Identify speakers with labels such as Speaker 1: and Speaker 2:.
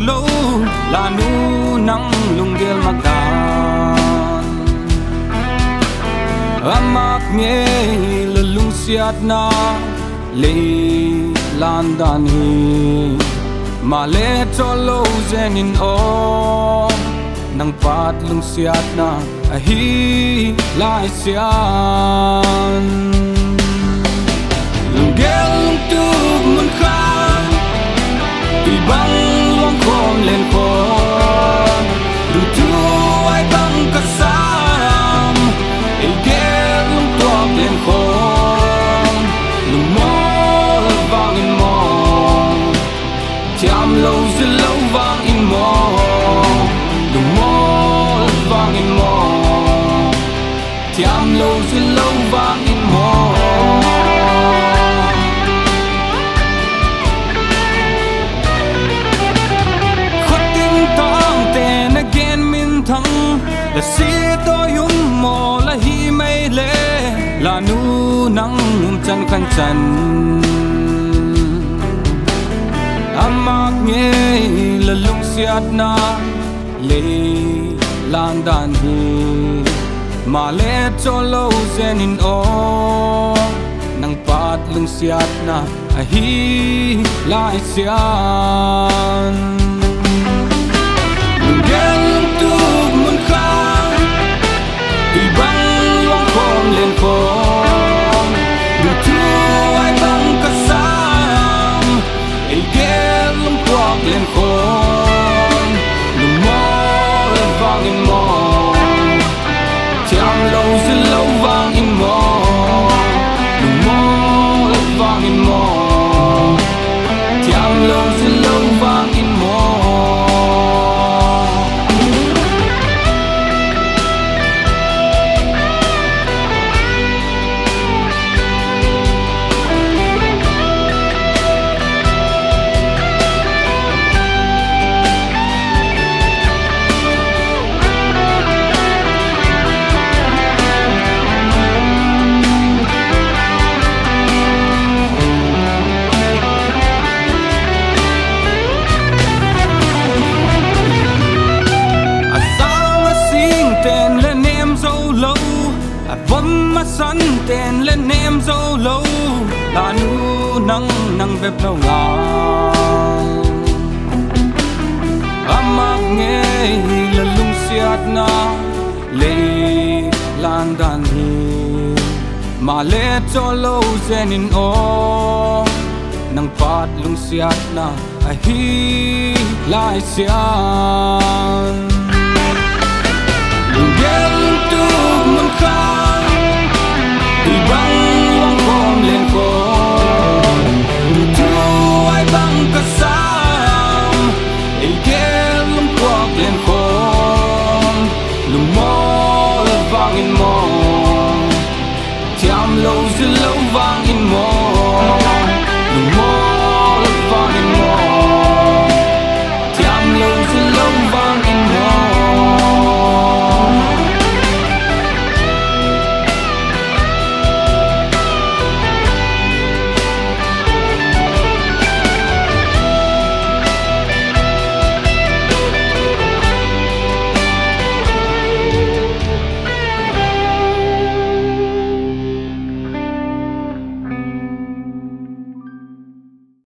Speaker 1: lâu Lanu nang lungel makdan Amak ngei lungsiatna latdan hi Maleh chawl zenin o nang pat lungsiatna hi lai sian lungel lungtuk mun khang tùy băng luang khom lên khom Duthu ai băng cả sam ai ghé lung tuak lên khom lung mawl vang in mawl Thiam lâu dư lâu vang in mawl lung mawl vang in mawl Thiam lâu dư lâu vang in mawl minthang Lasi toyum mo lahi mai le Lanu nang chan khan chan Amak ngei lungsiatna latdan hi Maleh chawl zenin o nang pat lungsiatna hi lai sian lên khom Duthu ai băng cả sam ai ghé lung tuak lên khom lung mawl vang in mawl Thiam lâu dư lâu vang in mawl lung mawl vang in mawl Thiam lâu dư lâu vang in mawl San tên lên em dâu lâu Lanu nang vẹp lâu lang Amak ngei lungsiatna latdan hi Maleh chawl zenin o nang pat lungsiatna hi lai sian lungel lungtuk mun khang tùy băng luang khom lên khom Duthu ai băng cả sam ai ghé lung tuak lên khom lung mawl vang in mawl Thiam lâu dư lâu vang